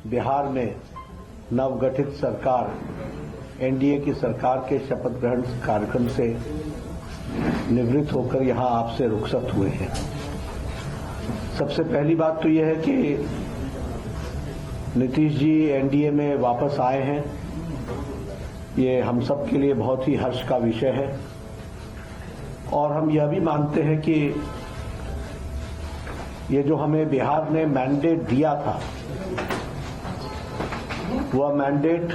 बिहार में नवगठित सरकार एनडीए की सरकार के शपथ ग्रहण कार्यक्रम से निवृत्त होकर यहां आपसे रुखसत हुए हैं। सबसे पहली बात तो यह है कि नीतीश जी एनडीए में वापस आए हैं। ये हम सब के लिए बहुत ही हर्ष का विषय है और हम यह भी मानते हैं कि ये जो हमें बिहार ने मैंडेट दिया था वह मैंडेट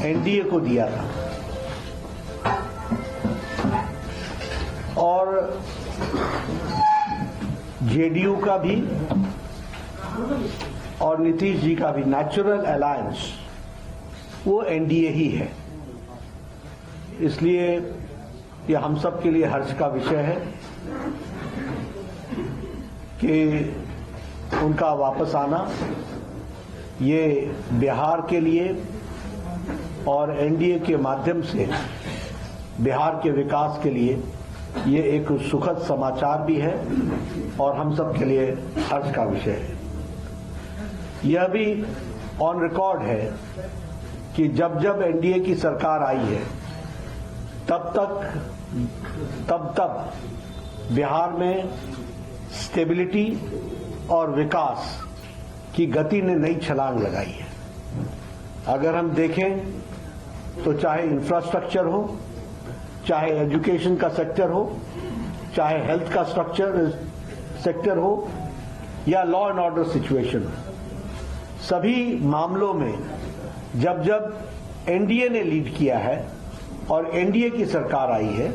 एनडीए को दिया था और जेडीयू का भी और नीतीश जी का भी नेचुरल अलायंस वो एनडीए ही है। इसलिए यह हम सब के लिए हर्ष का विषय है कि उनका वापस आना ये बिहार के लिए और एनडीए के माध्यम से बिहार के विकास के लिए ये एक सुखद समाचार भी है और हम सब के लिए हर्ष का विषय है। यह भी ऑन रिकॉर्ड है कि जब जब एनडीए की सरकार आई है तब बिहार में स्टेबिलिटी और विकास की गति ने नई छलांग लगाई है। अगर हम देखें तो चाहे इंफ्रास्ट्रक्चर हो, चाहे एजुकेशन का सेक्टर हो, चाहे हेल्थ का सेक्टर हो या लॉ एंड ऑर्डर सिचुएशन हो, सभी मामलों में जब जब एनडीए ने लीड किया है और एनडीए की सरकार आई है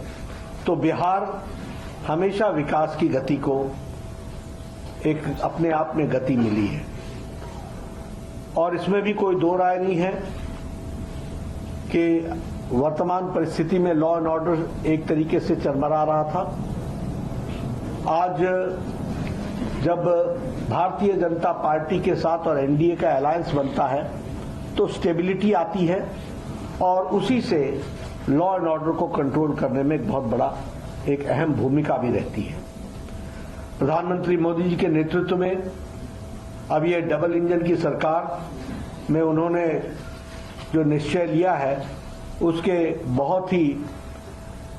तो बिहार हमेशा विकास की गति को एक अपने आप में गति मिली है और इसमें भी कोई दो राय नहीं है कि वर्तमान परिस्थिति में लॉ एंड ऑर्डर एक तरीके से चरमरा रहा था। आज जब भारतीय जनता पार्टी के साथ और एनडीए का अलायंस बनता है तो स्टेबिलिटी आती है और उसी से लॉ एंड ऑर्डर को कंट्रोल करने में एक बहुत बड़ा एक अहम भूमिका भी रहती है। प्रधानमंत्री मोदी जी के नेतृत्व में अब ये डबल इंजन की सरकार में उन्होंने जो निश्चय लिया है उसके बहुत ही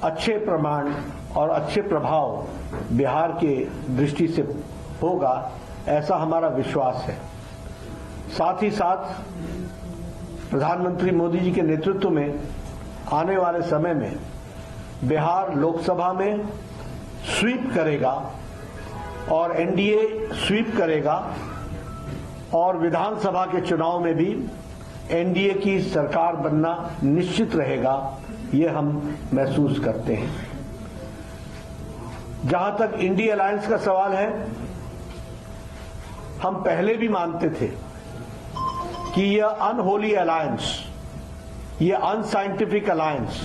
अच्छे प्रमाण और अच्छे प्रभाव बिहार के दृष्टि से होगा, ऐसा हमारा विश्वास है। साथ ही साथ प्रधानमंत्री मोदी जी के नेतृत्व में आने वाले समय में बिहार लोकसभा में स्वीप करेगा और एनडीए स्वीप करेगा और विधानसभा के चुनाव में भी एनडीए की सरकार बनना निश्चित रहेगा, ये हम महसूस करते हैं। जहां तक इंडिया अलायंस का सवाल है, हम पहले भी मानते थे कि यह अनहोली अलायंस, ये अनसाइंटिफिक अलायंस,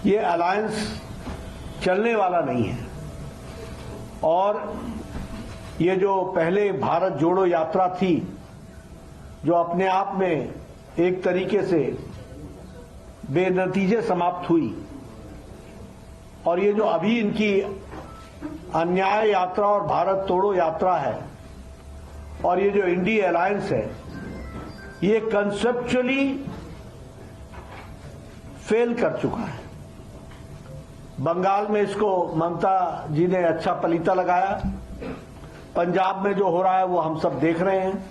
ये अलायंस चलने वाला नहीं है और ये जो पहले भारत जोड़ो यात्रा थी जो अपने आप में एक तरीके से बेनतीजे समाप्त हुई और ये जो अभी इनकी अन्याय यात्रा और भारत तोड़ो यात्रा है और ये जो इंडिया अलायंस है, ये कंसेप्चुअली फेल कर चुका है। बंगाल में इसको ममता जी ने अच्छा पलीता लगाया, पंजाब में जो हो रहा है वो हम सब देख रहे हैं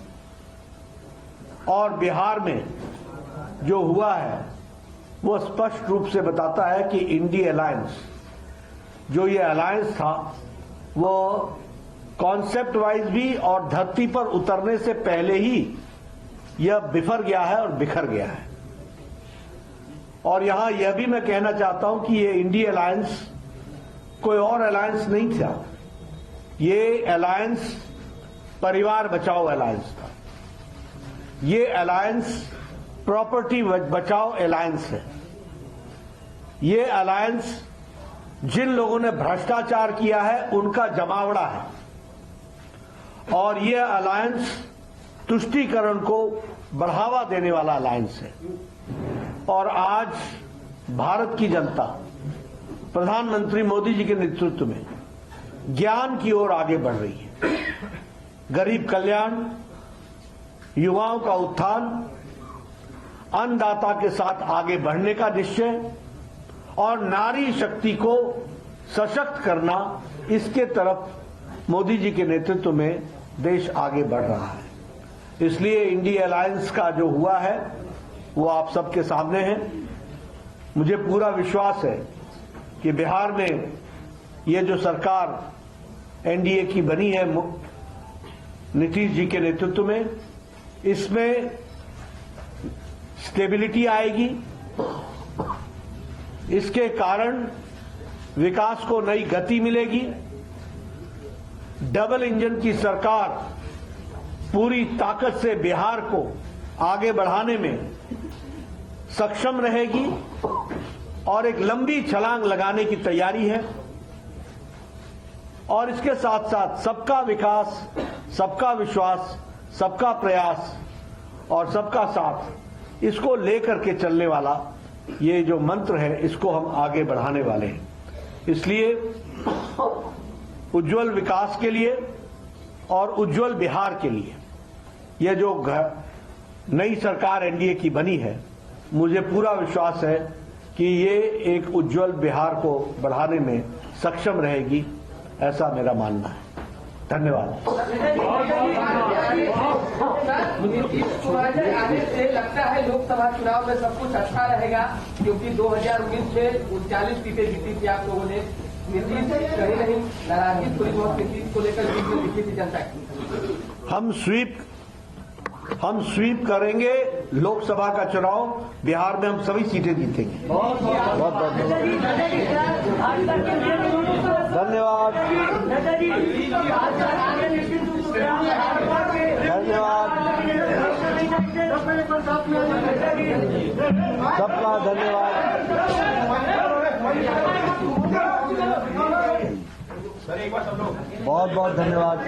और बिहार में जो हुआ है वो स्पष्ट रूप से बताता है कि इंडिया अलायंस, जो ये अलायंस था, वो कॉन्सेप्ट वाइज भी और धरती पर उतरने से पहले ही यह बिफर गया है और बिखर गया है। और यहां यह भी मैं कहना चाहता हूं कि ये इंडिया अलायंस कोई और अलायंस नहीं था, ये अलायंस परिवार बचाओ अलायंस था। ये अलायंस प्रॉपर्टी बचाओ अलायंस है। ये अलायंस जिन लोगों ने भ्रष्टाचार किया है उनका जमावड़ा है और ये अलायंस तुष्टीकरण को बढ़ावा देने वाला अलायंस है। और आज भारत की जनता प्रधानमंत्री मोदी जी के नेतृत्व में ज्ञान की ओर आगे बढ़ रही है। गरीब कल्याण, युवाओं का उत्थान, अन्नदाता के साथ आगे बढ़ने का निश्चय और नारी शक्ति को सशक्त करना, इसके तरफ मोदी जी के नेतृत्व में देश आगे बढ़ रहा है। इसलिए इंडिया अलायंस का जो हुआ है वो आप सबके सामने है। मुझे पूरा विश्वास है कि बिहार में ये जो सरकार एनडीए की बनी है नीतीश जी के नेतृत्व में, इसमें स्टेबिलिटी आएगी। इसके कारण विकास को नई गति मिलेगी। डबल इंजन की सरकार पूरी ताकत से बिहार को आगे बढ़ाने में सक्षम रहेगी और एक लंबी छलांग लगाने की तैयारी है। और इसके साथ साथ सबका विकास, सबका विश्वास, सबका प्रयास और सबका साथ, इसको लेकर के चलने वाला ये जो मंत्र है, इसको हम आगे बढ़ाने वाले हैं। इसलिए उज्जवल विकास के लिए और उज्जवल बिहार के लिए ये जो नई सरकार एनडीए की बनी है, मुझे पूरा विश्वास है कि ये एक उज्जवल बिहार को बढ़ाने में सक्षम रहेगी, ऐसा मेरा मानना है। धन्यवाद। आने से लगता है लोकसभा चुनाव में सब कुछ अच्छा रहेगा, क्योंकि 2019 में 39 सीटें जीती थी आप लोगों ने। नीतीश कहीं नहीं नाराजगी थोड़ी बहुत नीतीश को लेकर दिखी थी जनता की। हम स्वीप करेंगे लोकसभा का चुनाव। बिहार में हम सभी सीटें जीतेंगे। बहुत बहुत धन्यवाद। सबका धन्यवाद। बहुत बहुत धन्यवाद।